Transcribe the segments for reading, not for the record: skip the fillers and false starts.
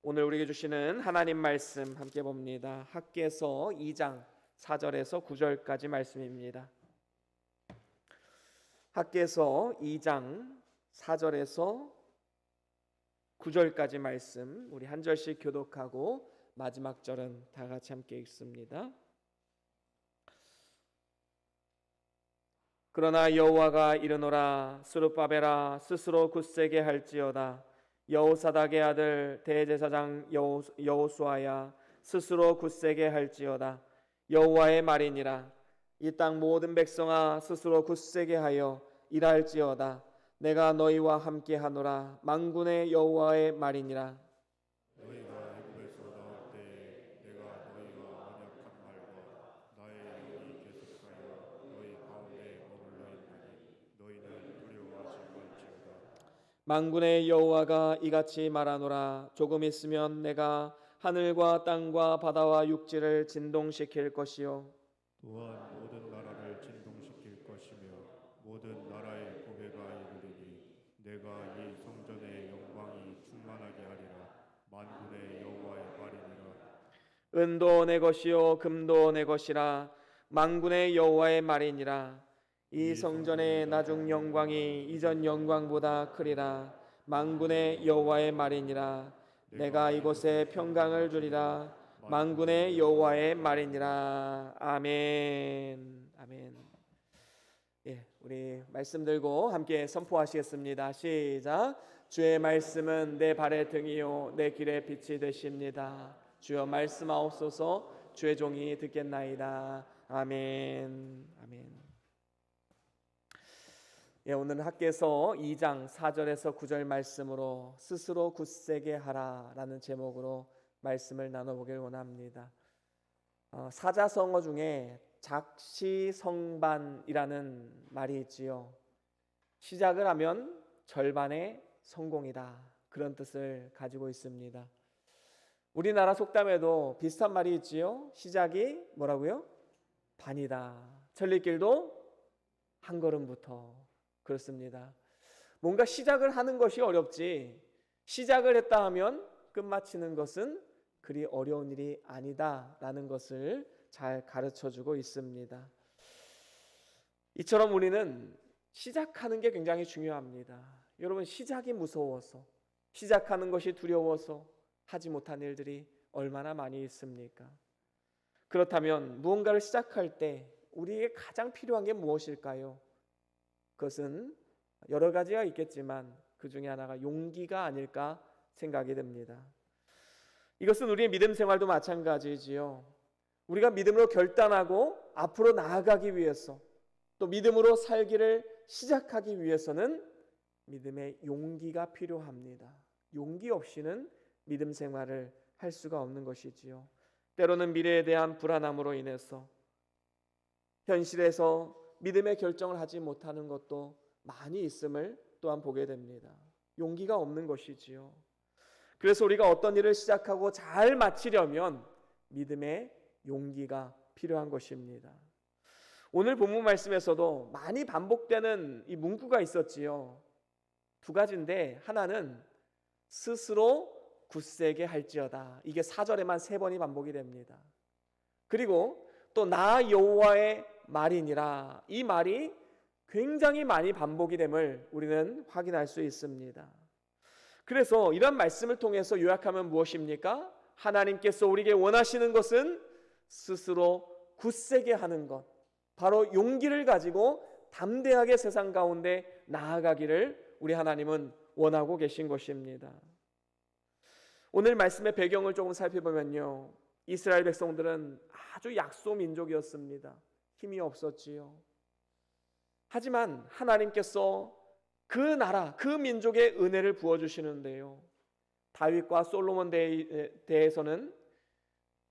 오늘 우리에게 주시는 하나님 말씀 함께 봅니다. 학개서 2장 4절에서 9절까지 말씀입니다. 학개서 2장 4절에서 9절까지 말씀, 우리 한 절씩 교독하고 마지막 절은 다 같이 함께 읽습니다. 그러나 여호와가 이르노라. 스룹바벨아, 스스로 굳세게 할지어다. 여호사닥의 아들 대제사장 여호수아야, 스스로 굳세게 할지어다. 여호와의 말이니라. 이 땅 모든 백성아, 스스로 굳세게 하여 일할지어다. 내가 너희와 함께하노라. 만군의 여호와의 말이니라. 너희가 애굽에서 나올 때에 내가 너희와 언약한 말과 나의 영이 계속하여 너희 가운데 머물러 있나니 너희는 두려워하지 말지어다. 만군의 여호와가 이같이 말하노라. 조금 있으면 내가 하늘과 땅과 바다와 육지를 진동시킬 것이요 또한 모든 나라를 진동시킬 것이며 모든 나라의 고개가 이르리니 내가 이 성전의 영광이 충만하게 하리라. 만군의 여호와의 말이니라. 은도 내 것이요 금도 내 것이라. 만군의 여호와의 말이니라. 이 성전의 나중 영광이 이전 영광보다 크리라. 만군의 여호와의 말이니라. 내가 이곳에 평강을 주리라. 만군의 여호와의 말이니라. 아멘. 아멘. 예, 우리 말씀 들고 함께 선포하시겠습니다. 시작. 주의 말씀은 내 발의 등이요 내 길의 빛이 되십니다. 주여 말씀하옵소서. 주의 종이 듣겠나이다. 아멘. 아멘. 예, 오늘은 학개서 2장 4절에서 9절 말씀으로 스스로 굳세게 하라라는 제목으로 말씀을 나눠보길 원합니다. 사자성어 중에 작시성반이라는 말이 있지요. 시작을 하면 절반의 성공이다, 그런 뜻을 가지고 있습니다. 우리나라 속담에도 비슷한 말이 있지요. 시작이 뭐라고요? 반이다. 천리길도 한 걸음부터. 그렇습니다. 뭔가 시작을 하는 것이 어렵지 시작을 했다 하면 끝마치는 것은 그리 어려운 일이 아니다라는 것을 잘 가르쳐주고 있습니다. 이처럼 우리는 시작하는 게 굉장히 중요합니다. 여러분, 시작이 무서워서, 시작하는 것이 두려워서 하지 못한 일들이 얼마나 많이 있습니까? 그렇다면 무언가를 시작할 때 우리에게 가장 필요한 게 무엇일까요? 그것은 여러 가지가 있겠지만 그 중에 하나가 용기가 아닐까 생각이 됩니다. 이것은 우리의 믿음 생활도 마찬가지지요. 우리가 믿음으로 결단하고 앞으로 나아가기 위해서, 또 믿음으로 살기를 시작하기 위해서는 믿음의 용기가 필요합니다. 용기 없이는 믿음 생활을 할 수가 없는 것이지요. 때로는 미래에 대한 불안함으로 인해서 현실에서 믿음의 결정을 하지 못하는 것도 많이 있음을 또한 보게 됩니다. 용기가 없는 것이지요. 그래서 우리가 어떤 일을 시작하고 잘 마치려면 믿음의 용기가 필요한 것입니다. 오늘 본문 말씀에서도 많이 반복되는 이 문구가 있었지요. 두 가지인데, 하나는 스스로 굳세게 할지어다. 이게 4절에만 3번이 반복이 됩니다. 그리고 또 나 여호와의 말이니라. 이 말이 굉장히 많이 반복이 됨을 우리는 확인할 수 있습니다. 그래서 이런 말씀을 통해서 요약하면 무엇입니까? 하나님께서 우리에게 원하시는 것은 스스로 굳세게 하는 것, 바로 용기를 가지고 담대하게 세상 가운데 나아가기를 우리 하나님은 원하고 계신 것입니다. 오늘 말씀의 배경을 조금 살펴보면요, 이스라엘 백성들은 아주 약소 민족이었습니다. 힘이 없었지요. 하지만 하나님께서 그 나라, 그 민족의 은혜를 부어주시는데요, 다윗과 솔로몬 대해서는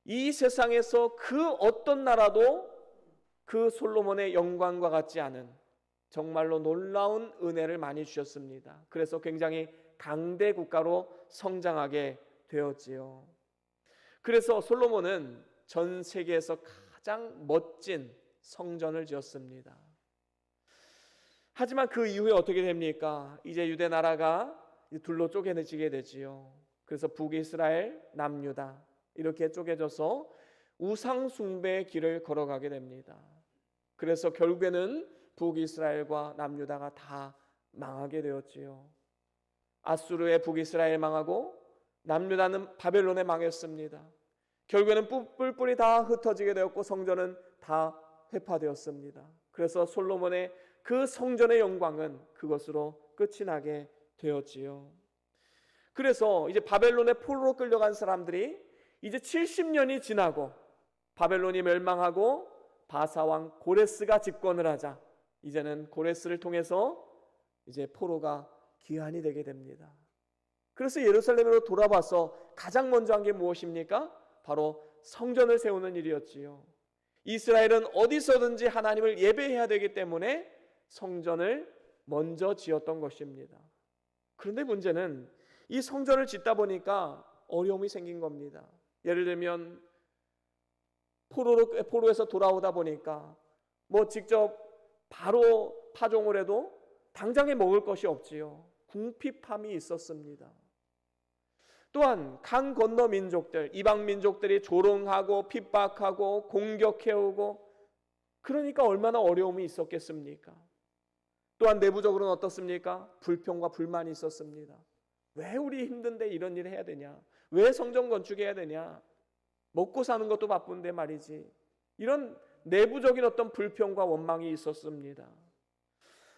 이 세상에서 그 어떤 나라도 그 솔로몬의 영광과 같지 않은 정말로 놀라운 은혜를 많이 주셨습니다. 그래서 굉장히 강대 국가로 성장하게 되었지요. 그래서 솔로몬은 전 세계에서 가장 멋진 성전을 지었습니다. 하지만 그 이후에 어떻게 됩니까? 이제 유대 나라가 둘로 쪼개지게 되지요. 그래서 북이스라엘, 남유다 이렇게 쪼개져서 우상 숭배의 길을 걸어가게 됩니다. 그래서 결국에는 북이스라엘과 남유다가 다 망하게 되었지요. 아수르의 북이스라엘 망하고 남유다는 바벨론에 망했습니다. 결국에는 뿔뿔이 다 흩어지게 되었고 성전은 다 회파되었습니다. 그래서 솔로몬의 그 성전의 영광은 그것으로 끝이 나게 되었지요. 그래서 이제 바벨론의 포로로 끌려간 사람들이 이제 70년이 지나고 바벨론이 멸망하고 바사왕 고레스가 집권을 하자 이제는 고레스를 통해서 이제 포로가 귀환이 되게 됩니다. 그래서 예루살렘으로 돌아와서 가장 먼저 한 게 무엇입니까? 바로 성전을 세우는 일이었지요. 이스라엘은 어디서든지 하나님을 예배해야 되기 때문에 성전을 먼저 지었던 것입니다. 그런데 문제는 이 성전을 짓다 보니까 어려움이 생긴 겁니다. 예를 들면 포로에서 돌아오다 보니까 뭐 직접 바로 파종을 해도 당장에 먹을 것이 없지요. 궁핍함이 있었습니다. 또한 강 건너 민족들, 이방 민족들이 조롱하고 핍박하고 공격해오고 그러니까 얼마나 어려움이 있었겠습니까? 또한 내부적으로는 어떻습니까? 불평과 불만이 있었습니다. 왜 우리 힘든데 이런 일을 해야 되냐? 왜 성전 건축해야 되냐? 먹고 사는 것도 바쁜데 말이지. 이런 내부적인 어떤 불평과 원망이 있었습니다.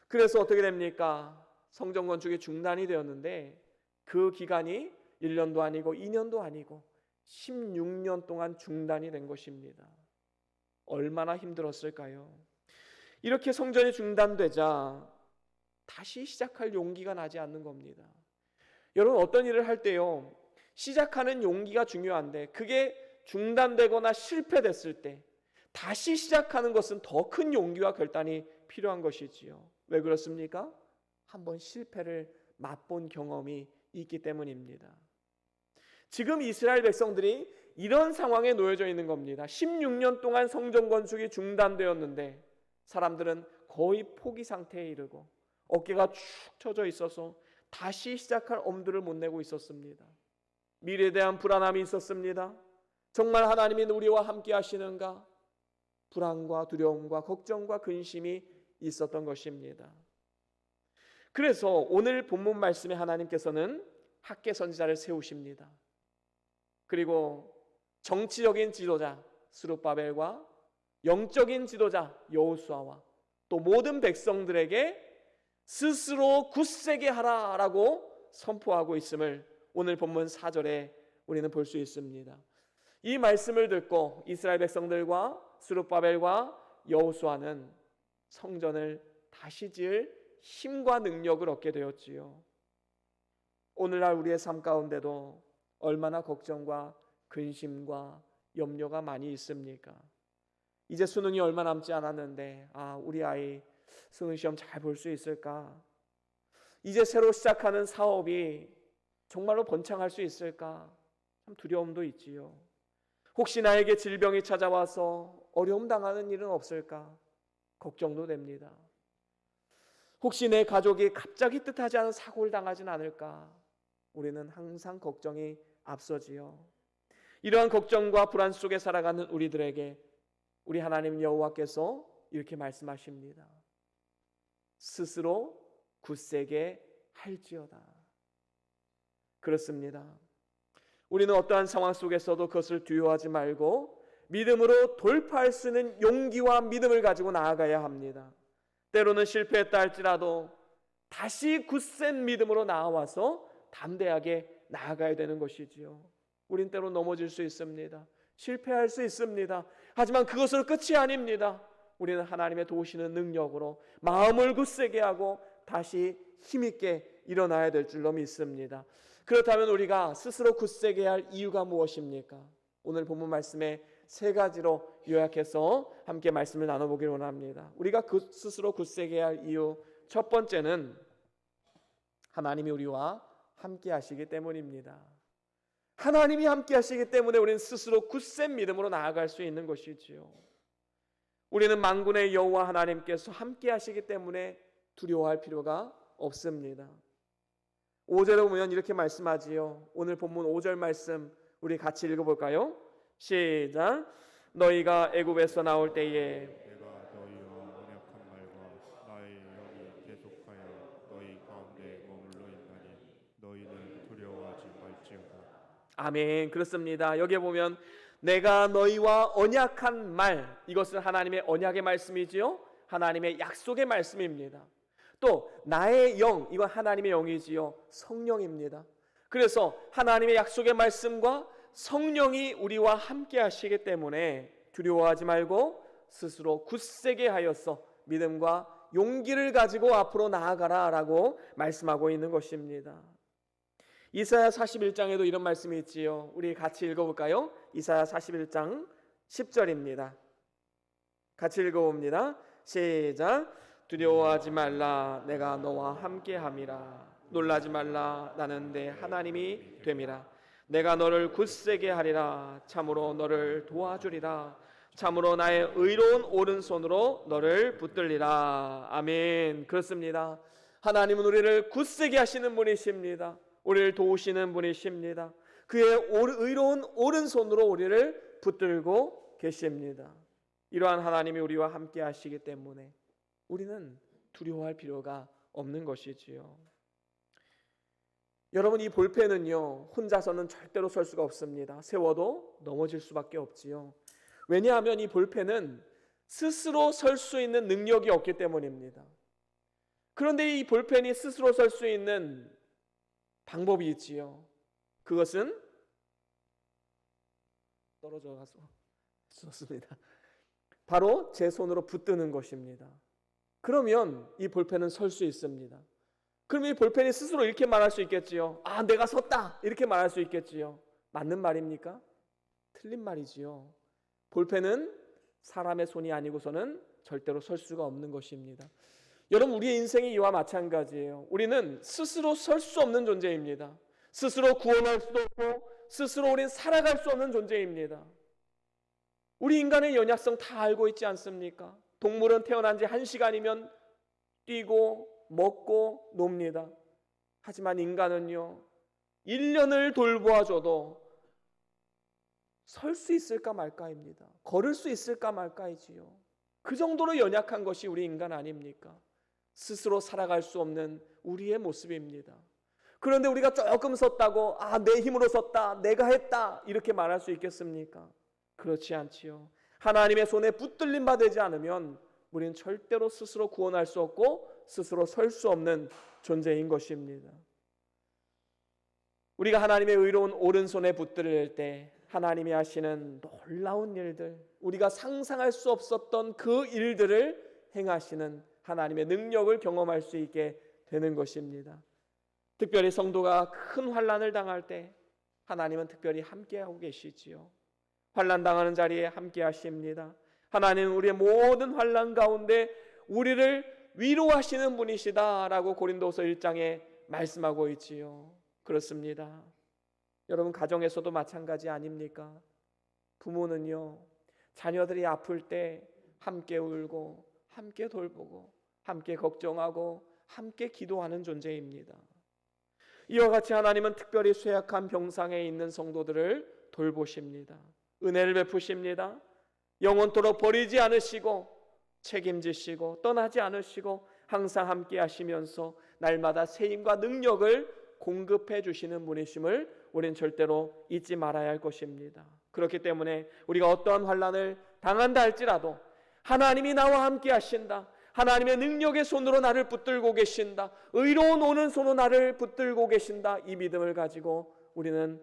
그래서 어떻게 됩니까? 성전 건축이 중단이 되었는데 그 기간이 1년도 아니고 2년도 아니고 16년 동안 중단이 된 것입니다. 얼마나 힘들었을까요? 이렇게 성전이 중단되자 다시 시작할 용기가 나지 않는 겁니다. 여러분 어떤 일을 할 때요 시작하는 용기가 중요한데 그게 중단되거나 실패됐을 때 다시 시작하는 것은 더 큰 용기와 결단이 필요한 것이지요. 왜 그렇습니까? 한번 실패를 맛본 경험이 있기 때문입니다. 지금 이스라엘 백성들이 이런 상황에 놓여져 있는 겁니다. 16년 동안 성전 건축이 중단되었는데 사람들은 거의 포기 상태에 이르고 어깨가 축 처져 있어서 다시 시작할 엄두를 못 내고 있었습니다. 미래에 대한 불안함이 있었습니다. 정말 하나님이 우리와 함께 하시는가? 불안과 두려움과 걱정과 근심이 있었던 것입니다. 그래서 오늘 본문 말씀에 하나님께서는 학개 선지자를 세우십니다. 그리고 정치적인 지도자 스룹바벨과 영적인 지도자 여호수아와 또 모든 백성들에게 스스로 굳세게 하라라고 선포하고 있음을 오늘 본문 4절에 우리는 볼 수 있습니다. 이 말씀을 듣고 이스라엘 백성들과 스룹바벨과 여호수아는 성전을 다시 지을 힘과 능력을 얻게 되었지요. 오늘날 우리의 삶 가운데도 얼마나 걱정과 근심과 염려가 많이 있습니까? 이제 수능이 얼마 남지 않았는데 우리 아이 수능 시험 잘 볼 수 있을까? 이제 새로 시작하는 사업이 정말로 번창할 수 있을까? 참 두려움도 있지요. 혹시 나에게 질병이 찾아와서 어려움 당하는 일은 없을까? 걱정도 됩니다. 혹시 내 가족이 갑자기 뜻하지 않은 사고를 당하진 않을까? 우리는 항상 걱정이 앞서지요. 이러한 걱정과 불안 속에 살아가는 우리들에게 우리 하나님 여호와께서 이렇게 말씀하십니다. 스스로 굳세게 할지어다. 그렇습니다. 우리는 어떠한 상황 속에서도 그것을 두려워하지 말고 믿음으로 돌파할 수 있는 용기와 믿음을 가지고 나아가야 합니다. 때로는 실패했다 할지라도 다시 굳센 믿음으로 나아와서 담대하게 나아가야 되는 것이지요. 우린 때로 넘어질 수 있습니다. 실패할 수 있습니다. 하지만 그것으로 끝이 아닙니다. 우리는 하나님의 도우시는 능력으로 마음을 굳세게 하고 다시 힘있게 일어나야 될 줄로 믿습니다. 그렇다면 우리가 스스로 굳세게 할 이유가 무엇입니까? 오늘 본문 말씀에 세 가지로 요약해서 함께 말씀을 나눠보기를 원합니다. 우리가 스스로 굳세게 할 이유 첫 번째는 하나님이 우리와 함께 하시기 때문입니다. 하나님이 함께 하시기 때문에 우리는 스스로 굳센 믿음으로 나아갈 수 있는 것이지요. 우리는 만군의 여호와 하나님께서 함께 하시기 때문에 두려워할 필요가 없습니다. 5절에 보면 이렇게 말씀하지요. 오늘 본문 5절 말씀 우리 같이 읽어볼까요? 시작. 너희가 애굽에서 나올 때에 내가 너희와 언약한 말과 나의 영이 계속하여 너희 가운데 머물러 있나니 너희는 두려워하지 말지어다. 아멘. 그렇습니다. 여기에 보면 내가 너희와 언약한 말, 이것은 하나님의 언약의 말씀이지요. 하나님의 약속의 말씀입니다. 또 나의 영, 이건 하나님의 영이지요. 성령입니다. 그래서 하나님의 약속의 말씀과 성령이 우리와 함께 하시기 때문에 두려워하지 말고 스스로 굳세게 하여서 믿음과 용기를 가지고 앞으로 나아가라 라고 말씀하고 있는 것입니다. 이사야 41장에도 이런 말씀이 있지요. 우리 같이 읽어볼까요? 이사야 41장 10절입니다. 같이 읽어봅니다. 시작. 두려워하지 말라. 내가 너와 함께함이라. 놀라지 말라. 나는 내 하나님이 됨이라. 내가 너를 굳세게 하리라. 참으로 너를 도와주리라. 참으로 나의 의로운 오른손으로 너를 붙들리라. 아멘. 그렇습니다. 하나님은 우리를 굳세게 하시는 분이십니다. 우리를 도우시는 분이십니다. 그의 의로운 오른손으로 우리를 붙들고 계십니다. 이러한 하나님이 우리와 함께 하시기 때문에 우리는 두려워할 필요가 없는 것이지요. 여러분, 이 볼펜은요, 혼자서는 절대로 설 수가 없습니다. 세워도 넘어질 수밖에 없지요. 왜냐하면 이 볼펜은 스스로 설 수 있는 능력이 없기 때문입니다. 그런데 이 볼펜이 스스로 설 수 있는 방법이 있지요. 그것은 떨어져 가서 좋습니다. 바로 제 손으로 붙드는 것입니다. 그러면 이 볼펜은 설 수 있습니다. 그럼 이 볼펜이 스스로 이렇게 말할 수 있겠지요. 아, 내가 섰다 이렇게 말할 수 있겠지요. 맞는 말입니까? 틀린 말이지요. 볼펜은 사람의 손이 아니고서는 절대로 설 수가 없는 것입니다. 여러분, 우리의 인생이 이와 마찬가지예요. 우리는 스스로 설 수 없는 존재입니다. 스스로 구원할 수도 없고 스스로 우리는 살아갈 수 없는 존재입니다. 우리 인간의 연약성 다 알고 있지 않습니까? 동물은 태어난 지 1시간이면 뛰고 먹고 놉니다. 하지만 인간은요, 1년을 돌보아줘도 설 수 있을까 말까입니다. 걸을 수 있을까 말까이지요. 그 정도로 연약한 것이 우리 인간 아닙니까? 스스로 살아갈 수 없는 우리의 모습입니다. 그런데 우리가 조금 섰다고 아, 내 힘으로 섰다, 내가 했다 이렇게 말할 수 있겠습니까? 그렇지 않지요. 하나님의 손에 붙들림 받지 않으면 우리는 절대로 스스로 구원할 수 없고 스스로 설 수 없는 존재인 것입니다. 우리가 하나님의 의로운 오른손에 붙들릴 때 하나님이 하시는 놀라운 일들, 우리가 상상할 수 없었던 그 일들을 행하시는 하나님의 능력을 경험할 수 있게 되는 것입니다. 특별히 성도가 큰 환난을 당할 때 하나님은 특별히 함께하고 계시지요. 환난 당하는 자리에 함께하십니다. 하나님은 우리의 모든 환난 가운데 우리를 위로하시는 분이시다라고 고린도서 1장에 말씀하고 있지요. 그렇습니다. 여러분, 가정에서도 마찬가지 아닙니까? 부모는요, 자녀들이 아플 때 함께 울고 함께 돌보고 함께 걱정하고 함께 기도하는 존재입니다. 이와 같이 하나님은 특별히 쇠약한 병상에 있는 성도들을 돌보십니다. 은혜를 베푸십니다. 영원토록 버리지 않으시고 책임지시고 떠나지 않으시고 항상 함께 하시면서 날마다 세임과 능력을 공급해 주시는 분이심을 우리는 절대로 잊지 말아야 할 것입니다. 그렇기 때문에 우리가 어떠한 환난을 당한다 할지라도 하나님이 나와 함께 하신다, 하나님의 능력의 손으로 나를 붙들고 계신다, 의로운 오른손으로 나를 붙들고 계신다, 이 믿음을 가지고 우리는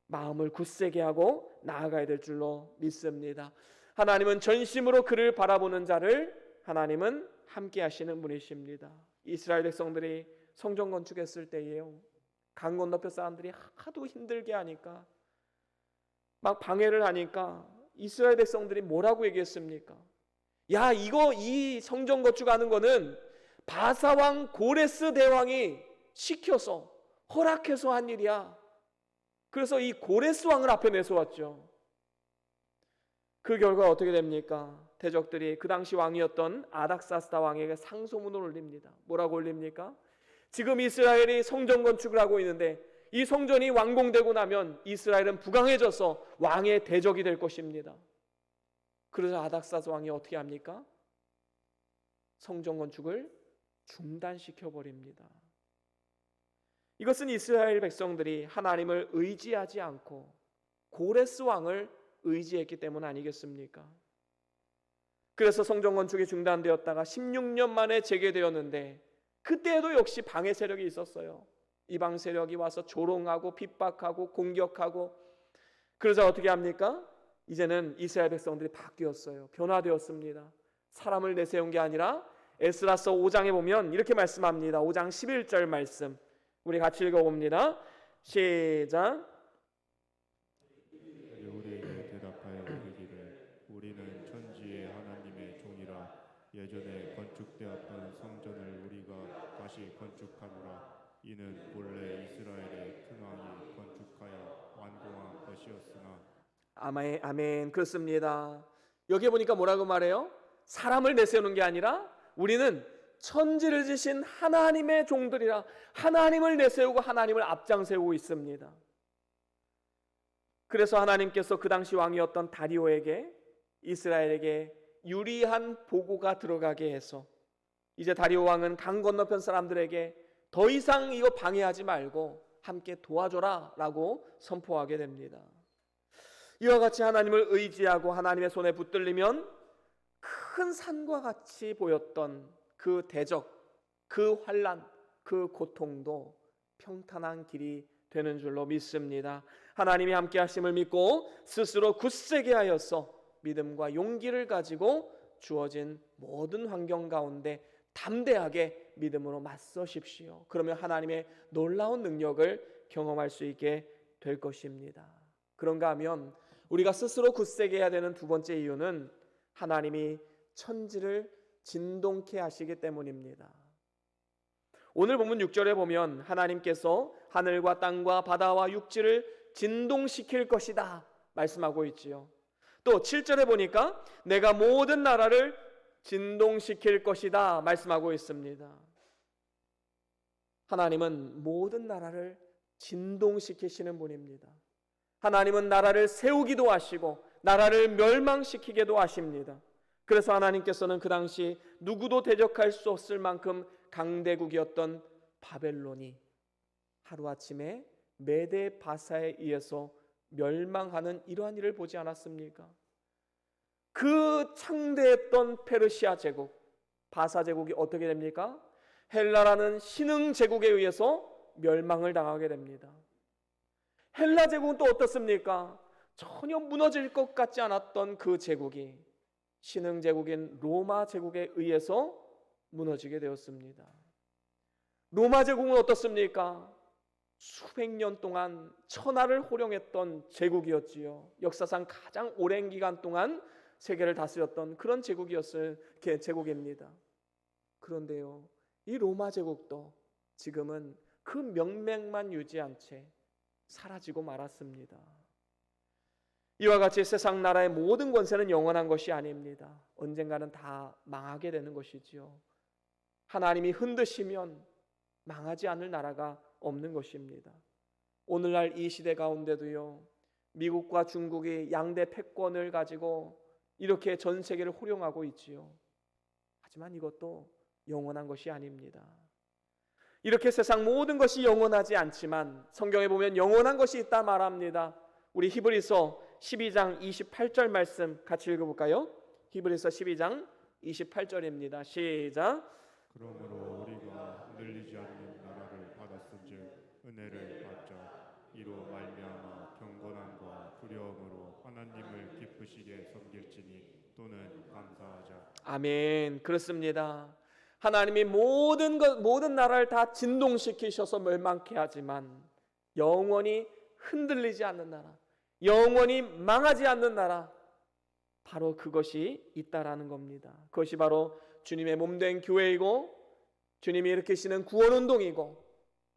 마음을 굳세게 하고 나아가야 될 줄로 믿습니다. 하나님은 전심으로 그를 바라보는 자를 하나님은 함께 하시는 분이십니다. 이스라엘 백성들이 성전 건축했을 때에요, 강 건너편 사람들이 하도 힘들게 하니까 막 방해를 하니까 이스라엘 백성들이 뭐라고 얘기했습니까? 야, 이 성전 건축하는 거는 바사왕 고레스 대왕이 시켜서 허락해서 한 일이야. 그래서 이 고레스 왕을 앞에 내세웠죠. 그 결과 어떻게 됩니까? 대적들이 그 당시 왕이었던 아닥사스다 왕에게 상소문을 올립니다. 뭐라고 올립니까? 지금 이스라엘이 성전 건축을 하고 있는데 이 성전이 완공되고 나면 이스라엘은 부강해져서 왕의 대적이 될 것입니다. 그래서 아닥사스 왕이 어떻게 합니까? 성전 건축을 중단시켜 버립니다. 이것은 이스라엘 백성들이 하나님을 의지하지 않고 고레스 왕을 의지했기 때문 아니겠습니까? 그래서 성전 건축이 중단되었다가 16년 만에 재개되었는데 그때에도 역시 방해 세력이 있었어요. 이방 세력이 와서 조롱하고 핍박하고 공격하고, 그러자 어떻게 합니까? 이제는 이스라엘 백성들이 바뀌었어요. 변화되었습니다. 사람을 내세운 게 아니라 에스라서 5장에 보면 이렇게 말씀합니다. 5장 11절 말씀 우리 같이 읽어봅니다. 시작. 우리에게 대답하여 이르기를 우리는 천지의 하나님의 종이라. 예전에 건축되었던 성전을 우리가 다시 건축하노라. 이는 본래 이스라엘의 큰 왕이 건축하여 완공한 것이었으나. 아멘, 아멘. 그렇습니다. 여기 보니까 뭐라고 말해요? 사람을 내세우는 게 아니라 우리는 천지를 지신 하나님의 종들이라. 하나님을 내세우고 하나님을 앞장세우고 있습니다. 그래서 하나님께서 그 당시 왕이었던 다리오에게 이스라엘에게 유리한 보고가 들어가게 해서 이제 다리오 왕은 강 건너편 사람들에게 더 이상 이거 방해하지 말고 함께 도와줘라 라고 선포하게 됩니다. 이와 같이 하나님을 의지하고 하나님의 손에 붙들리면 큰 산과 같이 보였던 그 대적, 그 환난, 그 고통도 평탄한 길이 되는 줄로 믿습니다. 하나님이 함께 하심을 믿고 스스로 굳세게 하여서 믿음과 용기를 가지고 주어진 모든 환경 가운데 담대하게 믿음으로 맞서십시오. 그러면 하나님의 놀라운 능력을 경험할 수 있게 될 것입니다. 그런가 하면 우리가 스스로 굳세게 해야 되는 두 번째 이유는 하나님이 천지를 진동케 하시기 때문입니다. 오늘 본문 6절에 보면 하나님께서 하늘과 땅과 바다와 육지를 진동시킬 것이다 말씀하고 있지요. 또 7절에 보니까 내가 모든 나라를 진동시킬 것이다 말씀하고 있습니다. 하나님은 모든 나라를 진동시키시는 분입니다. 하나님은 나라를 세우기도 하시고 나라를 멸망시키기도 하십니다. 그래서 하나님께서는 그 당시 누구도 대적할 수 없을 만큼 강대국이었던 바벨론이 하루아침에 메데 바사에 의해서 멸망하는 이러한 일을 보지 않았습니까? 그 창대했던 페르시아 제국, 바사 제국이 어떻게 됩니까? 헬라라는 신흥 제국에 의해서 멸망을 당하게 됩니다. 헬라 제국은 또 어떻습니까? 전혀 무너질 것 같지 않았던 그 제국이 신흥 제국인 로마 제국에 의해서 무너지게 되었습니다. 로마 제국은 어떻습니까? 수백 년 동안 천하를 호령했던 제국이었지요. 역사상 가장 오랜 기간 동안 세계를 다스렸던 그런 제국입니다. 그런데요, 이 로마 제국도 지금은 그 명맥만 유지한 채 사라지고 말았습니다. 이와 같이 세상 나라의 모든 권세는 영원한 것이 아닙니다. 언젠가는 다 망하게 되는 것이지요. 하나님이 흔드시면 망하지 않을 나라가 없는 것입니다. 오늘날 이 시대 가운데도요, 미국과 중국이 양대 패권을 가지고 이렇게 전 세계를 호령하고 있지요. 하지만 이것도 영원한 것이 아닙니다. 이렇게 세상 모든 것이 영원하지 않지만 성경에 보면 영원한 것이 있다 말합니다. 우리 히브리서 12장 28절 말씀 같이 읽어볼까요? 히브리서 12장 28절입니다. 시작. 그러므로 우리가 흔들리지 않는 나라를 받았은즉 은혜를 받자. 이로 말미암아 경건함과 두려움으로 하나님을 기쁘시게 섬길지니 또는 감사하자. 아멘. 그렇습니다. 하나님이 모든 나라를 다 진동시키셔서 멸망케 하지만 영원히 흔들리지 않는 나라, 영원히 망하지 않는 나라, 바로 그것이 있다라는 겁니다. 그것이 바로 주님의 몸된 교회이고 주님이 일으키시는 구원운동이고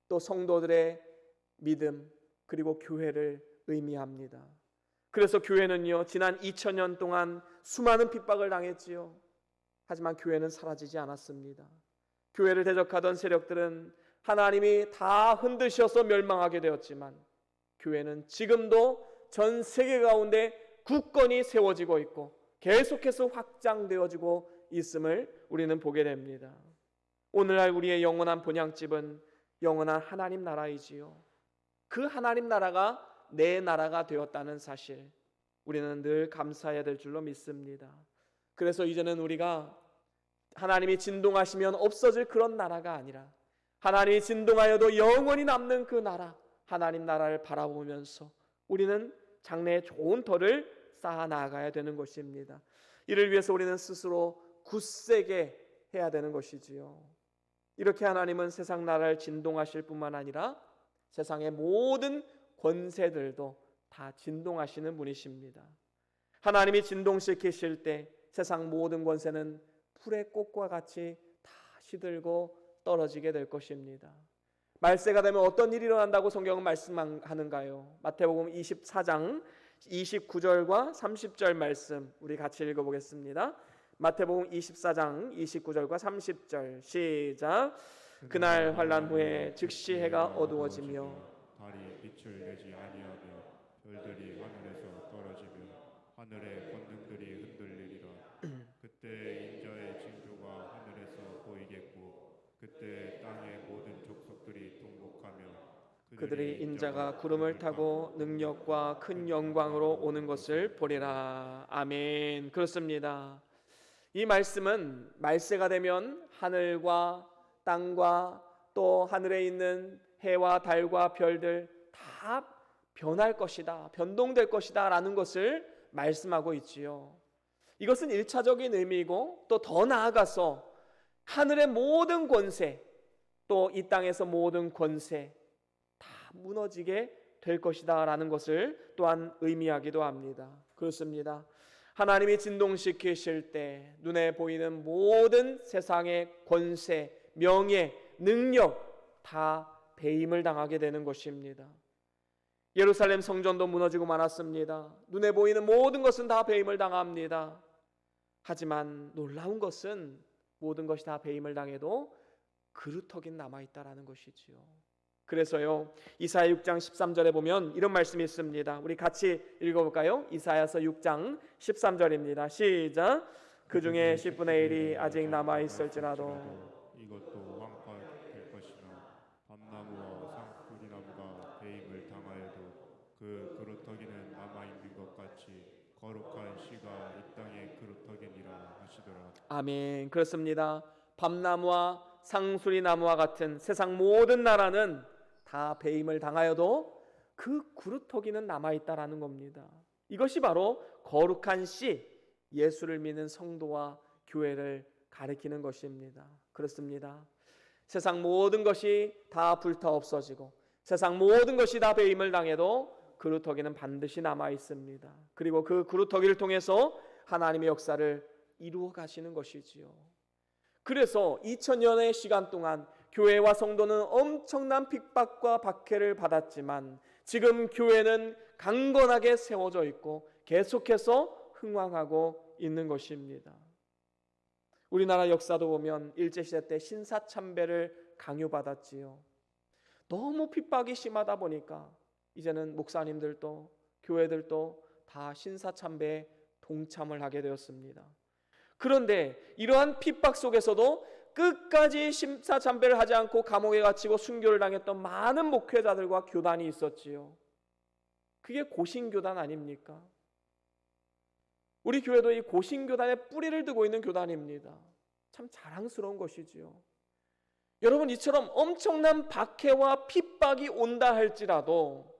또 성도들의 믿음 그리고 교회를 의미합니다. 그래서 교회는요, 지난 2000년 동안 수많은 핍박을 당했지요. 하지만 교회는 사라지지 않았습니다. 교회를 대적하던 세력들은 하나님이 다 흔드셔서 멸망하게 되었지만 교회는 지금도 전 세계 가운데 굳건히 세워지고 있고 계속해서 확장되어지고 있음을 우리는 보게 됩니다. 오늘날 우리의 영원한 본향집은 영원한 하나님 나라이지요. 그 하나님 나라가 내 나라가 되었다는 사실, 우리는 늘 감사해야 될 줄로 믿습니다. 그래서 이제는 우리가 하나님이 진동하시면 없어질 그런 나라가 아니라 하나님이 진동하여도 영원히 남는 그 나라, 하나님 나라를 바라보면서 우리는 장래에 좋은 터를 쌓아 나가야 되는 것입니다. 이를 위해서 우리는 스스로 굳세게 해야 되는 것이지요. 이렇게 하나님은 세상 나라를 진동하실 뿐만 아니라 세상의 모든 권세들도 다 진동하시는 분이십니다. 하나님이 진동시키실 때 세상 모든 권세는 풀의 꽃과 같이 다 시들고 떨어지게 될 것입니다. 말세가 되면 어떤 일이 일어난다고 성경은 말씀하는가요? 마태복음 24장 29절과 30절 말씀 우리 같이 읽어보겠습니다. 마태복음 24장 29절과 30절 시작. 그날 환난 후에 즉시 해가 어두워지며 달이 빛을 내지 아니하며 별들이 하늘에서 떨어지며 하늘의 권능들이 흔들리리라. 그때 인자의 징조가 하늘에서 보이겠고 그때 땅의 모든 족속들이 통곡하며 그들이 인자가 구름을 타고 능력과 큰 영광으로 오는 것을 보리라. 아멘. 그렇습니다. 이 말씀은 말세가 되면 하늘과 땅과 또 하늘에 있는 해와 달과 별들 다 변할 것이다, 변동될 것이다 라는 것을 말씀하고 있지요. 이것은 1차적인 의미이고 또 더 나아가서 하늘의 모든 권세 또 이 땅에서 모든 권세 다 무너지게 될 것이다 라는 것을 또한 의미하기도 합니다. 그렇습니다. 하나님이 진동시키실 때 눈에 보이는 모든 세상의 권세, 명예, 능력 다 배임을 당하게 되는 것입니다. 예루살렘 성전도 무너지고 말았습니다. 눈에 보이는 모든 것은 다 배임을 당합니다. 하지만 놀라운 것은 모든 것이 다 배임을 당해도 그루터기는 남아있다라는 것이지요. 그래서요, 이사야 6장 13절에 보면 이런 말씀이 있습니다. 우리 같이 읽어볼까요? 이사야서 6장 13절입니다. 시작. 그 중에 10분의 1이 아직 남아있을지라도 이것도 황폐될 것이나 밤나무와 상수리나무가 배임을 당하여도 그 그루터기는 남아있는 것 같이 거룩한 씨가 이 땅의 그루터기니라 하시더라. 아멘. 그렇습니다. 밤나무와 상수리나무와 같은 세상 모든 나라는 다 배임을 당하여도 그 그루터기는 남아있다라는 겁니다. 이것이 바로 거룩한 씨, 예수를 믿는 성도와 교회를 가리키는 것입니다. 그렇습니다. 세상 모든 것이 다 불타 없어지고 세상 모든 것이 다 배임을 당해도 그루터기는 반드시 남아 있습니다. 그리고 그 그루터기를 통해서 하나님의 역사를 이루어 가시는 것이지요. 그래서 2000년의 시간 동안 교회와 성도는 엄청난 핍박과 박해를 받았지만 지금 교회는 강건하게 세워져 있고 계속해서 흥왕하고 있는 것입니다. 우리나라 역사도 보면 일제시대 때 신사참배를 강요받았지요. 너무 핍박이 심하다 보니까 이제는 목사님들도 교회들도 다 신사참배에 동참을 하게 되었습니다. 그런데 이러한 핍박 속에서도 끝까지 신사참배를 하지 않고 감옥에 갇히고 순교를 당했던 많은 목회자들과 교단이 있었지요. 그게 고신교단 아닙니까? 우리 교회도 이 고신교단의 뿌리를 두고 있는 교단입니다. 참 자랑스러운 것이지요. 여러분, 이처럼 엄청난 박해와 핍박이 온다 할지라도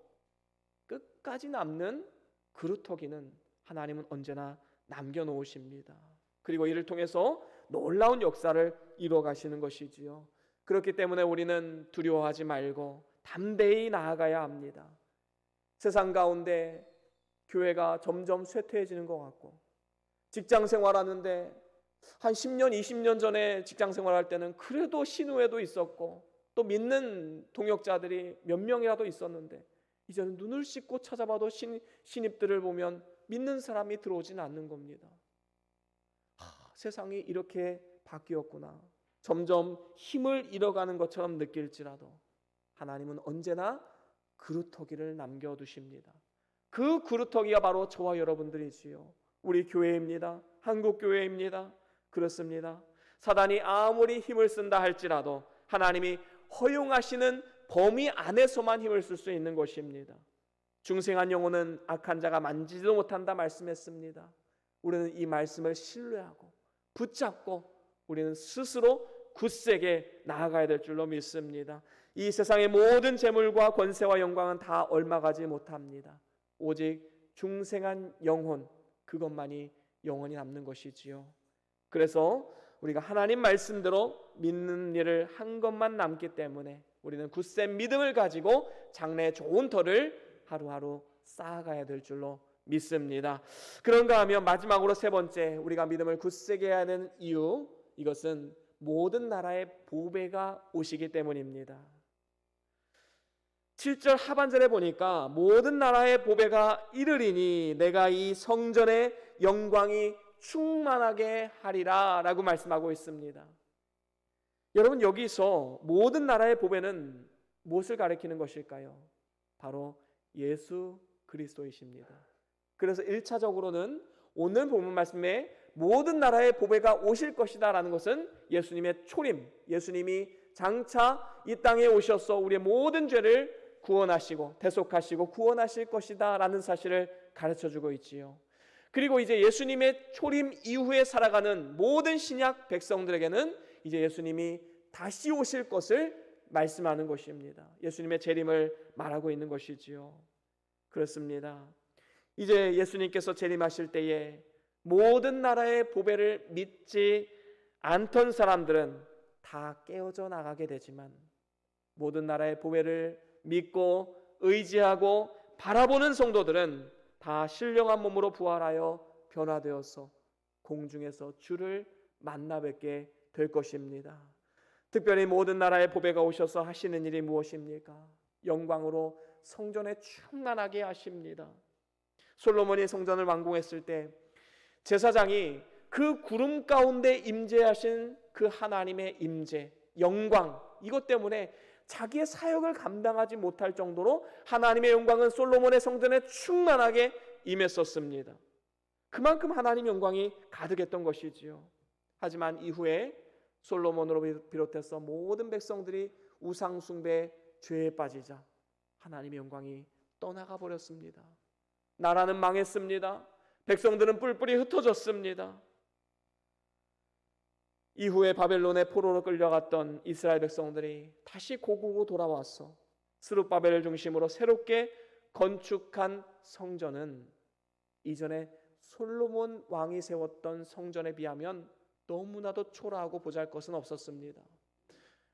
끝까지 남는 그루터기는 하나님은 언제나 남겨놓으십니다. 그리고 이를 통해서 놀라운 역사를 이루어 가시는 것이지요. 그렇기 때문에 우리는 두려워하지 말고 담대히 나아가야 합니다. 세상 가운데 교회가 점점 쇠퇴해지는 것 같고 직장 생활하는데 한 10년, 20년 전에 직장 생활할 때는 그래도 신우회도 있었고 또 믿는 동역자들이 몇 명이라도 있었는데 이제는 눈을 씻고 찾아봐도 신입들을 보면 믿는 사람이 들어오지는 않는 겁니다. 세상이 이렇게 바뀌었구나. 점점 힘을 잃어가는 것처럼 느낄지라도 하나님은 언제나 그루터기를 남겨두십니다. 그 그루터기가 바로 저와 여러분들이지요. 우리 교회입니다. 한국 교회입니다. 그렇습니다. 사단이 아무리 힘을 쓴다 할지라도 하나님이 허용하시는 범위 안에서만 힘을 쓸 수 있는 것입니다. 중생한 영혼은 악한 자가 만지지도 못한다 말씀했습니다. 우리는 이 말씀을 신뢰하고 붙잡고 우리는 스스로 굳세게 나아가야 될 줄로 믿습니다. 이 세상의 모든 재물과 권세와 영광은 다 얼마가지 못합니다. 오직 중생한 영혼, 그것만이 영원히 남는 것이지요. 그래서 우리가 하나님 말씀대로 믿는 일을 한 것만 남기 때문에 우리는 굳센 믿음을 가지고 장래의 좋은 터를 하루하루 쌓아가야 될 줄로 믿습니다. 그런가 하면 마지막으로 세 번째, 우리가 믿음을 굳세게 해야 하는 이유, 이것은 모든 나라의 보배가 오시기 때문입니다. 7절 하반절에 보니까 모든 나라의 보배가 이르리니 내가 이 성전의 영광이 충만하게 하리라 라고 말씀하고 있습니다. 여러분, 여기서 모든 나라의 보배는 무엇을 가리키는 것일까요? 바로 예수 그리스도이십니다. 그래서 1차적으로는 오늘 본문 말씀에 모든 나라의 보배가 오실 것이다 라는 것은 예수님의 초림, 예수님이 장차 이 땅에 오셔서 우리의 모든 죄를 구원하시고 대속하시고 구원하실 것이다 라는 사실을 가르쳐주고 있지요. 그리고 이제 예수님의 초림 이후에 살아가는 모든 신약 백성들에게는 이제 예수님이 다시 오실 것을 말씀하는 것입니다. 예수님의 재림을 말하고 있는 것이지요. 그렇습니다. 이제 예수님께서 재림하실 때에 모든 나라의 보배를 믿지 않던 사람들은 다 깨어져 나가게 되지만 모든 나라의 보배를 믿고 의지하고 바라보는 성도들은 다 신령한 몸으로 부활하여 변화되어서 공중에서 주를 만나 뵙게 될 것입니다. 특별히 모든 나라의 보배가 오셔서 하시는 일이 무엇입니까? 영광으로 성전에 충만하게 하십니다. 솔로몬이 성전을 완공했을 때 제사장이 그 구름 가운데 임재하신 그 하나님의 임재, 영광, 이것 때문에 자기의 사역을 감당하지 못할 정도로 하나님의 영광은 솔로몬의 성전에 충만하게 임했었습니다. 그만큼 하나님의 영광이 가득했던 것이지요. 하지만 이후에 솔로몬으로 비롯해서 모든 백성들이 우상 숭배 죄에 빠지자 하나님의 영광이 떠나가 버렸습니다. 나라는 망했습니다. 백성들은 뿔뿔이 흩어졌습니다. 이후에 바벨론의 포로로 끌려갔던 이스라엘 백성들이 다시 고국으로 돌아와서 스룹바벨을 중심으로 새롭게 건축한 성전은 이전에 솔로몬 왕이 세웠던 성전에 비하면 너무나도 초라하고 보잘것은 없었습니다.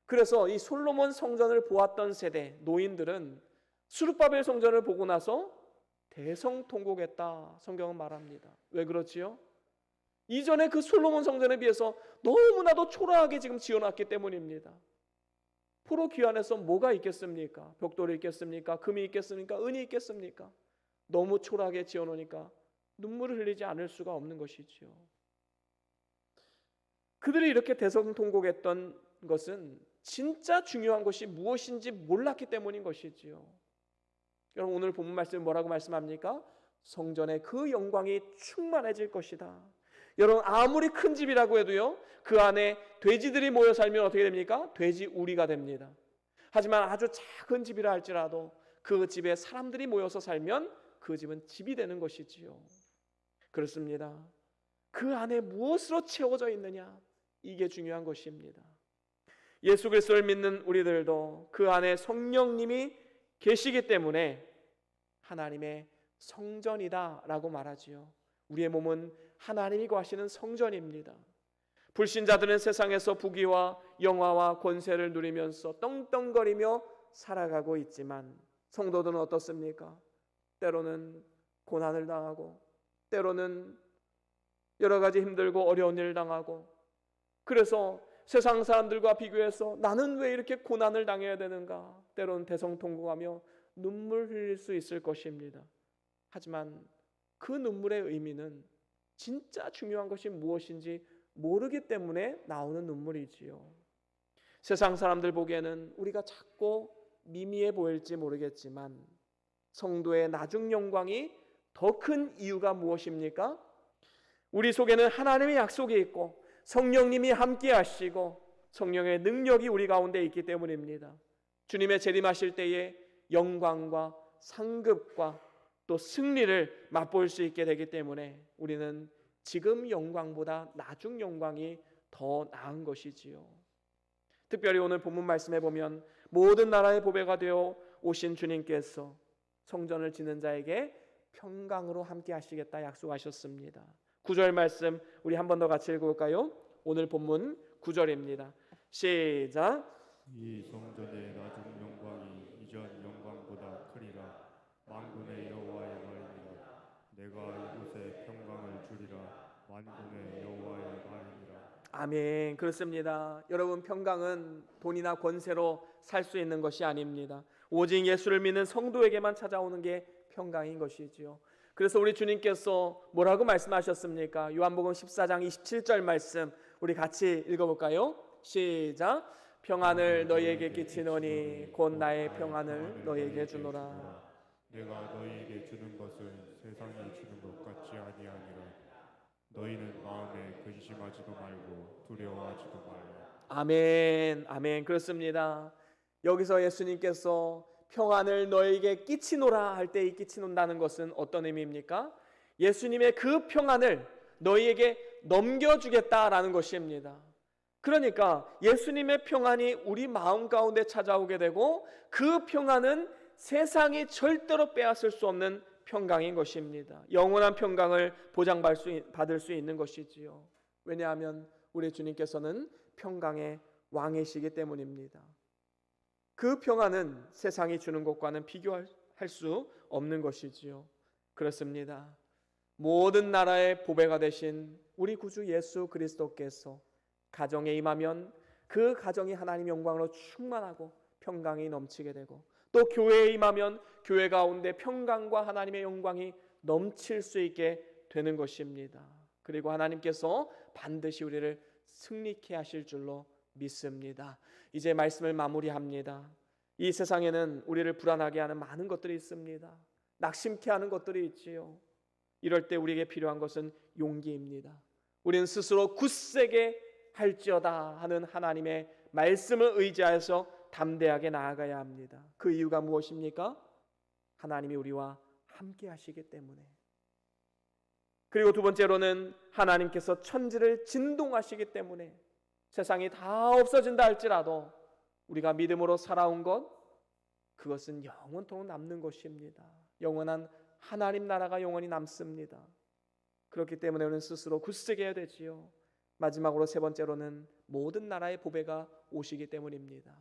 그래서 이 솔로몬 성전을 보았던 세대 노인들은 스룹바벨 성전을 보고 나서 대성통곡했다 성경은 말합니다. 왜 그렇지요? 이전에 그 솔로몬 성전에 비해서 너무나도 초라하게 지금 지어놨기 때문입니다. 포로 귀환에서 뭐가 있겠습니까? 벽돌이 있겠습니까? 금이 있겠습니까? 은이 있겠습니까? 너무 초라하게 지어놓으니까 눈물을 흘리지 않을 수가 없는 것이지요. 그들이 이렇게 대성통곡했던 것은 진짜 중요한 것이 무엇인지 몰랐기 때문인 것이지요. 여러분, 오늘 본문 말씀은 뭐라고 말씀합니까? 성전에 그 영광이 충만해질 것이다. 여러분, 아무리 큰 집이라고 해도요, 그 안에 돼지들이 모여 살면 어떻게 됩니까? 돼지 우리가 됩니다. 하지만 아주 작은 집이라 할지라도 그 집에 사람들이 모여서 살면 그 집은 집이 되는 것이지요. 그렇습니다. 그 안에 무엇으로 채워져 있느냐, 이게 중요한 것입니다. 예수 그리스도를 믿는 우리들도 그 안에 성령님이 계시기 때문에 하나님의 성전이다 라고 말하지요. 우리의 몸은 하나님이 거하시는 성전입니다. 불신자들은 세상에서 부귀와 영화와 권세를 누리면서 떵떵거리며 살아가고 있지만 성도들은 어떻습니까? 때로는 고난을 당하고 때로는 여러 가지 힘들고 어려운 일을 당하고, 그래서 세상 사람들과 비교해서 나는 왜 이렇게 고난을 당해야 되는가, 때로는 대성통곡하며 눈물 흘릴 수 있을 것입니다. 하지만 그 눈물의 의미는 진짜 중요한 것이 무엇인지 모르기 때문에 나오는 눈물이지요. 세상 사람들 보기에는 우리가 작고 미미해 보일지 모르겠지만 성도의 나중 영광이 더 큰 이유가 무엇입니까? 우리 속에는 하나님의 약속이 있고 성령님이 함께 하시고 성령의 능력이 우리 가운데 있기 때문입니다. 주님의 재림하실 때에 영광과 상급과 또 승리를 맛볼 수 있게 되기 때문에 우리는 지금 영광보다 나중 영광이 더 나은 것이지요. 특별히 오늘 본문 말씀에 보면 모든 나라의 보배가 되어 오신 주님께서 성전을 지는 자에게 평강으로 함께 하시겠다 약속하셨습니다. 9절 말씀 우리 한 번 더 같이 읽어볼까요? 오늘 본문 9절입니다. 시작. 이 성전의 나중 영광이 이전 영광보다 크리라. 만군의 여호와의 말이니라. 내가 이곳에 평강을 주리라. 만군의 여호와의 말이니라. 아멘. 그렇습니다. 여러분, 평강은 돈이나 권세로 살 수 있는 것이 아닙니다. 오직 예수를 믿는 성도에게만 찾아오는 게 평강인 것이지요. 그래서 우리 주님께서 뭐라고 말씀하셨습니까? 요한복음 14장 27절 말씀 우리 같이 읽어볼까요? 시작. 평안을 너희에게 끼치노니 곧 나의 평안을 너희에게 주노라. 내가 너희에게 주는 것은 세상이 주는 것 같지 아니하니라. 너희는 마음에 근심하지도 말고 두려워하지도 말라. 아멘. 아멘. 그렇습니다. 여기서 예수님께서 평안을 너에게 끼치노라 할 때 이 끼치논다는 것은 어떤 의미입니까? 예수님의 그 평안을 너희에게 넘겨주겠다라는 것입니다. 그러니까 예수님의 평안이 우리 마음 가운데 찾아오게 되고 그 평안은 세상이 절대로 빼앗을 수 없는 평강인 것입니다. 영원한 평강을 보장받을 수 있는 것이지요. 왜냐하면 우리 주님께서는 평강의 왕이시기 때문입니다. 그 평안은 세상이 주는 것과는 비교할 수 없는 것이지요. 그렇습니다. 모든 나라의 보배가 되신 우리 구주 예수 그리스도께서 가정에 임하면 그 가정이 하나님 영광으로 충만하고 평강이 넘치게 되고 또 교회에 임하면 교회 가운데 평강과 하나님의 영광이 넘칠 수 있게 되는 것입니다. 그리고 하나님께서 반드시 우리를 승리케 하실 줄로 믿습니다. 이제 말씀을 마무리합니다. 이 세상에는 우리를 불안하게 하는 많은 것들이 있습니다. 낙심케 하는 것들이 있지요. 이럴 때 우리에게 필요한 것은 용기입니다. 우리는 스스로 굳세게 할지어다 하는 하나님의 말씀을 의지하여서 담대하게 나아가야 합니다. 그 이유가 무엇입니까? 하나님이 우리와 함께 하시기 때문에. 그리고 두 번째로는 하나님께서 천지를 진동하시기 때문에. 세상이 다 없어진다 할지라도 우리가 믿음으로 살아온 것, 그것은 영원토록 남는 것입니다. 영원한 하나님 나라가 영원히 남습니다. 그렇기 때문에 우리는 스스로 굳세게 해야 되지요. 마지막으로 세 번째로는 모든 나라의 보배가 오시기 때문입니다.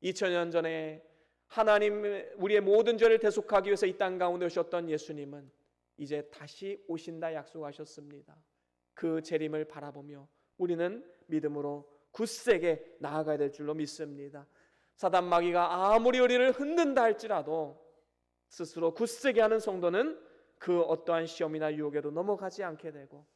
2000년 전에 하나님 우리의 모든 죄를 대속하기 위해서 이 땅 가운데 오셨던 예수님은 이제 다시 오신다 약속하셨습니다. 그 재림을 바라보며 우리는 믿음으로 굳세게 나아가야 될 줄로 믿습니다. 사단 마귀가 아무리 우리를 흔든다 할지라도 스스로 굳세게 하는 성도는 그 어떠한 시험이나 유혹에도 넘어가지 않게 되고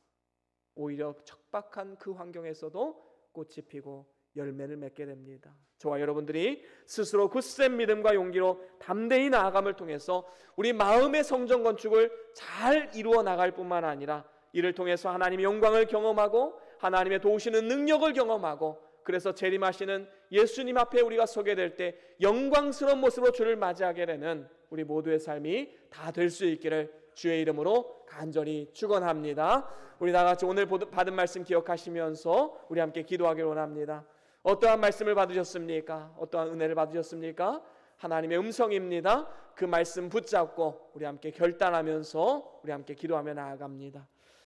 오히려 척박한 그 환경에서도 꽃이 피고 열매를 맺게 됩니다. 저와 여러분들이 스스로 굳센 믿음과 용기로 담대히 나아감을 통해서 우리 마음의 성전 건축을 잘 이루어 나갈 뿐만 아니라 이를 통해서 하나님의 영광을 경험하고 하나님의 도우시는 능력을 경험하고 그래서 재림하시는 예수님 앞에 우리가 서게 될 때 영광스러운 모습으로 주를 맞이하게 되는 우리 모두의 삶이 다 될 수 있기를 주의 이름으로 간절히 축원합니다. 우리 다 같이 오늘 받은 말씀 기억하시면서 우리 함께 기도하기를 원합니다. 어떠한 말씀을 받으셨습니까? 어떠한 은혜를 받으셨습니까? 하나님의 음성입니다. 그 말씀 붙잡고 우리 함께 결단하면서 우리 함께 기도하며 나아갑니다.